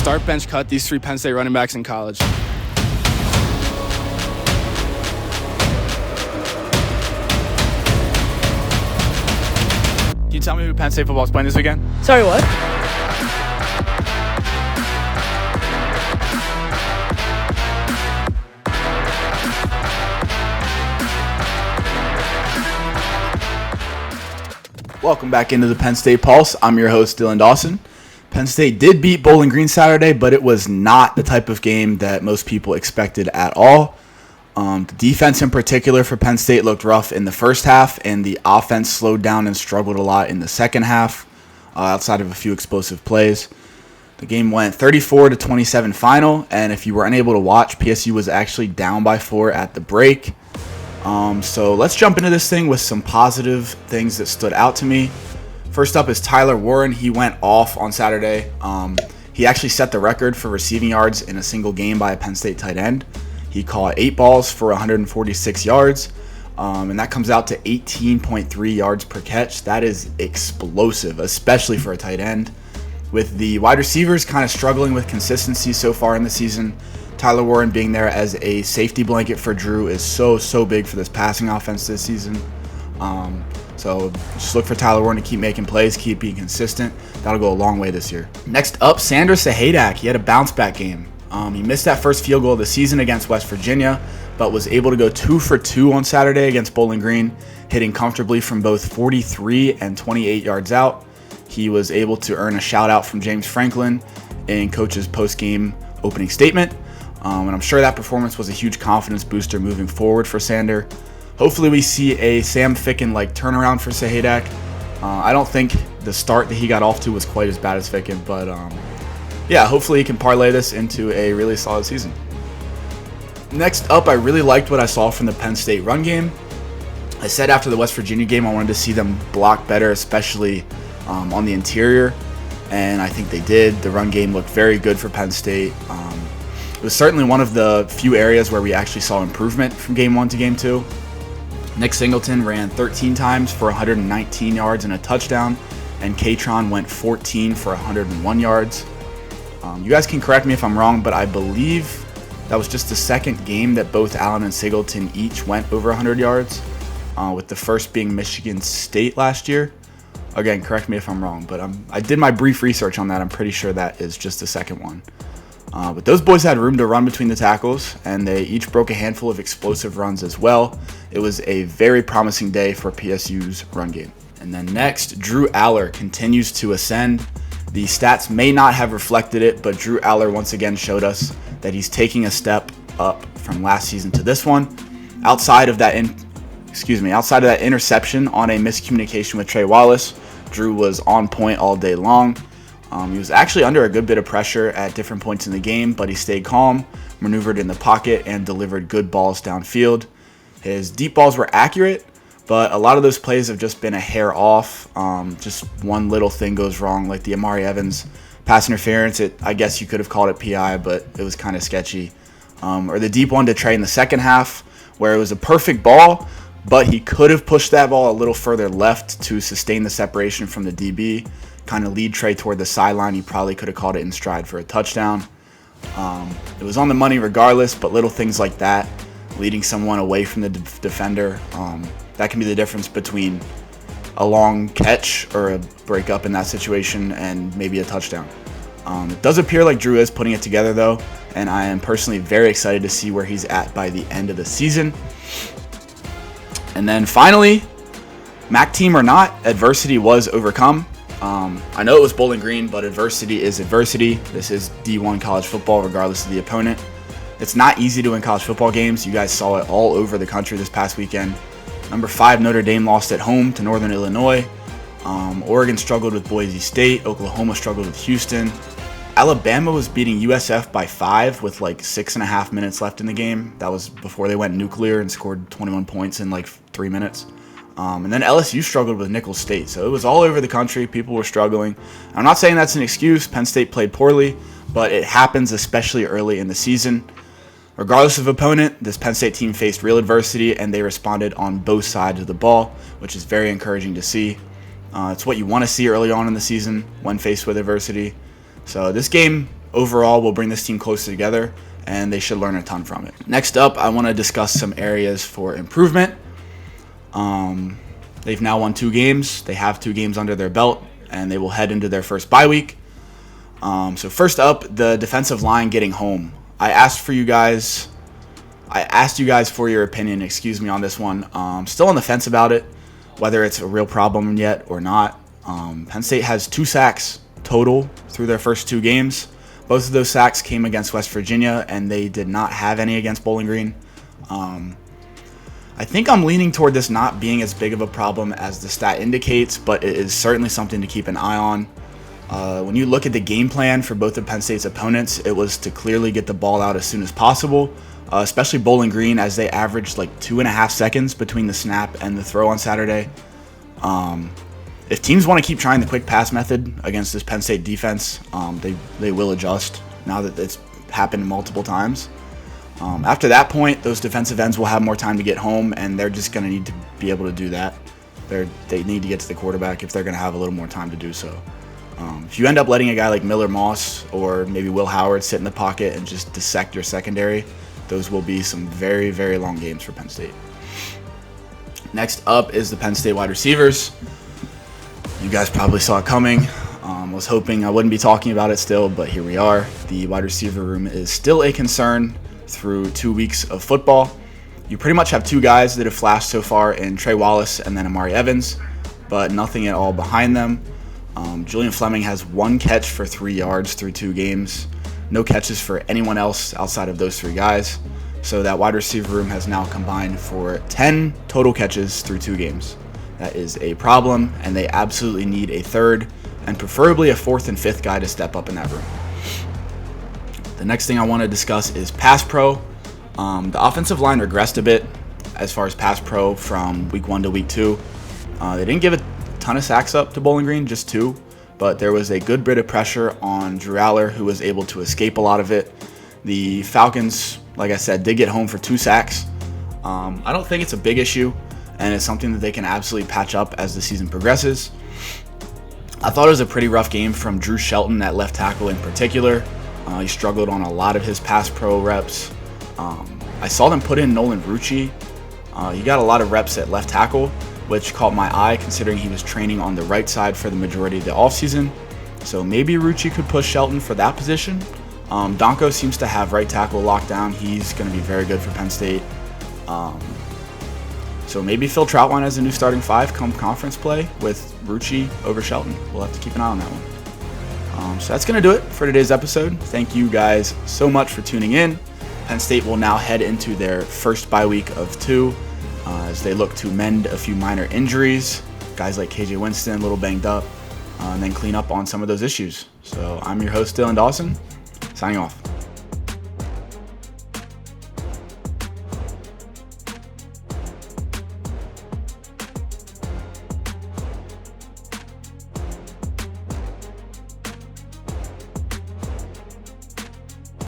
Start, bench, cut these 3 Penn State running backs in college. Can you tell me who Penn State football is playing this weekend? Sorry, what? Welcome back into the Penn State Pulse. I'm your host, Dylan Dawson. Penn State did beat Bowling Green Saturday, but it was not the type of game that most people expected at all. The defense in particular for Penn State looked rough in the first half, and the offense slowed down and struggled a lot in the second half, outside of a few explosive plays. The game went 34-27 final, and if you were unable to watch, PSU was actually down by 4 at the break. So let's jump into this thing with some positive things that stood out to me. First up is Tyler Warren. He went off on Saturday. He actually set the record for receiving yards in a single game by a Penn State tight end. He caught 8 balls for 146 yards, and that comes out to 18.3 yards per catch. That is explosive, especially for a tight end. With the wide receivers kind of struggling with consistency so far in the season, Tyler Warren being there as a safety blanket for Drew is so big for this passing offense this season. So just look for Tyler Warren to keep making plays, keep being consistent. That'll go a long way this year. Next up, Sanders Sahadak. He had a bounce back game. He missed that first field goal of the season against West Virginia, but was able to go 2 for 2 on Saturday against Bowling Green, hitting comfortably from both 43 and 28 yards out. He was able to earn a shout out from James Franklin in coach's post-game opening statement. And I'm sure that performance was a huge confidence booster moving forward for Sander. Hopefully we see a Sam Ficken-like turnaround for Sahadak. I don't think the start that he got off to was quite as bad as Ficken, but yeah, hopefully he can parlay this into a really solid season. Next up, I really liked what I saw from the Penn State run game. I said after the West Virginia game I wanted to see them block better, especially on the interior, and I think they did. The run game looked very good for Penn State. It was certainly one of the few areas where we actually saw improvement from game 1 to game 2. Nick Singleton ran 13 times for 119 yards and a touchdown, and K-Tron went 14 for 101 yards. You guys can correct me if I'm wrong, but I believe that was just the second game that both Allen and Singleton each went over 100 yards, with the first being Michigan State last year. Again, correct me if I'm wrong, but I did my brief research on that. I'm pretty sure that is just the second one. But those boys had room to run between the tackles, and they each broke a handful of explosive runs as well. It was a very promising day for PSU's run game. And then next, Drew Aller continues to ascend. The stats may not have reflected it, but Drew Aller once again showed us that he's taking a step up from last season to this one. Outside of that interception on a miscommunication with Trey Wallace, Drew was on point all day long. He was actually under a good bit of pressure at different points in the game, but he stayed calm, maneuvered in the pocket, and delivered good balls downfield. His deep balls were accurate, but a lot of those plays have just been a hair off. Just one little thing goes wrong, like the Amari Evans pass interference. I guess you could have called it PI, but it was kind of sketchy. Or the deep one to Trey in the second half, where it was a perfect ball, but he could have pushed that ball a little further left to sustain the separation from the DB, kind of lead Trey toward the sideline. He probably could have called it in stride for a touchdown. It was on the money regardless, but little things like that, leading someone away from the defender, that can be the difference between a long catch or a breakup in that situation and maybe a touchdown. It does appear like Drew is putting it together though, and I am personally very excited to see where he's at by the end of the season. And then finally, MAC team or not, adversity was overcome. I know it was Bowling Green, but adversity is adversity. This is D1 college football, regardless of the opponent. It's not easy to win college football games. You guys saw it all over the country this past weekend. Number 5 Notre Dame lost at home to Northern Illinois. Oregon struggled with Boise State. Oklahoma struggled with Houston. Alabama was beating USF by 5 with like 6.5 minutes left in the game. That was before they went nuclear and scored 21 points in like 3 minutes. And then LSU struggled with Nicholls State. So it was all over the country. People were struggling. I'm not saying that's an excuse. Penn State played poorly, but it happens especially early in the season. Regardless of opponent, this Penn State team faced real adversity, and they responded on both sides of the ball, which is very encouraging to see. It's what you want to see early on in the season when faced with adversity. So this game overall will bring this team closer together, and they should learn a ton from it. Next up, I want to discuss some areas for improvement. They've now won 2 games. They have 2 games under their belt, and they will head into their first bye week. So first up, the defensive line getting home. I asked you guys for your opinion, on this one. Still on the fence about it, whether it's a real problem yet or not. Penn State has 2 sacks total through their first 2 games. Both of those sacks came against West Virginia, and they did not have any against Bowling Green. I think I'm leaning toward this not being as big of a problem as the stat indicates, but it is certainly something to keep an eye on. When you look at the game plan for both of Penn State's opponents, it was to clearly get the ball out as soon as possible, especially Bowling Green, as they averaged like 2.5 seconds between the snap and the throw on Saturday. If teams want to keep trying the quick pass method against this Penn State defense, they will adjust now that it's happened multiple times. After that point, those defensive ends will have more time to get home, and they're just going to need to be able to do that. They need to get to the quarterback if they're going to have a little more time to do so. If you end up letting a guy like Miller Moss or maybe Will Howard sit in the pocket and just dissect your secondary, those will be some very, very long games for Penn State. Next up is the Penn State wide receivers. You guys probably saw it coming. Was hoping I wouldn't be talking about it still, but here we are. The wide receiver room is still a concern through 2 weeks of football. You pretty much have 2 guys that have flashed so far in Trey Wallace and then Amari Evans, but nothing at all behind them. Julian Fleming has 1 catch for 3 yards through 2 games. No catches for anyone else outside of those 3 guys. So that wide receiver room has now combined for 10 total catches through 2 games. That is a problem, and they absolutely need a 3rd and preferably a 4th and 5th guy to step up in that room. The next thing I want to discuss is pass pro. The offensive line regressed a bit as far as pass pro from week 1 to week 2. They didn't give a ton of sacks up to Bowling Green, just 2, but there was a good bit of pressure on Drew Aller, who was able to escape a lot of it. The Falcons, like I said, did get home for 2 sacks. I don't think it's a big issue, and it's something that they can absolutely patch up as the season progresses. I thought it was a pretty rough game from Drew Shelton at left tackle in particular. He struggled on a lot of his pass pro reps. I saw them put in Nolan Rucci. He got a lot of reps at left tackle, which caught my eye considering he was training on the right side for the majority of the offseason. So maybe Rucci could push Shelton for that position. Donko seems to have right tackle locked down. He's going to be very good for Penn State. So maybe Phil Troutwine as a new starting 5 come conference play with Rucci over Shelton. We'll have to keep an eye on that one. So that's going to do it for today's episode. Thank you guys so much for tuning in. Penn State will now head into their first bye week of 2 as they look to mend a few minor injuries. Guys like KJ Winston, a little banged up, and then clean up on some of those issues. So I'm your host, Dylan Dawson, signing off.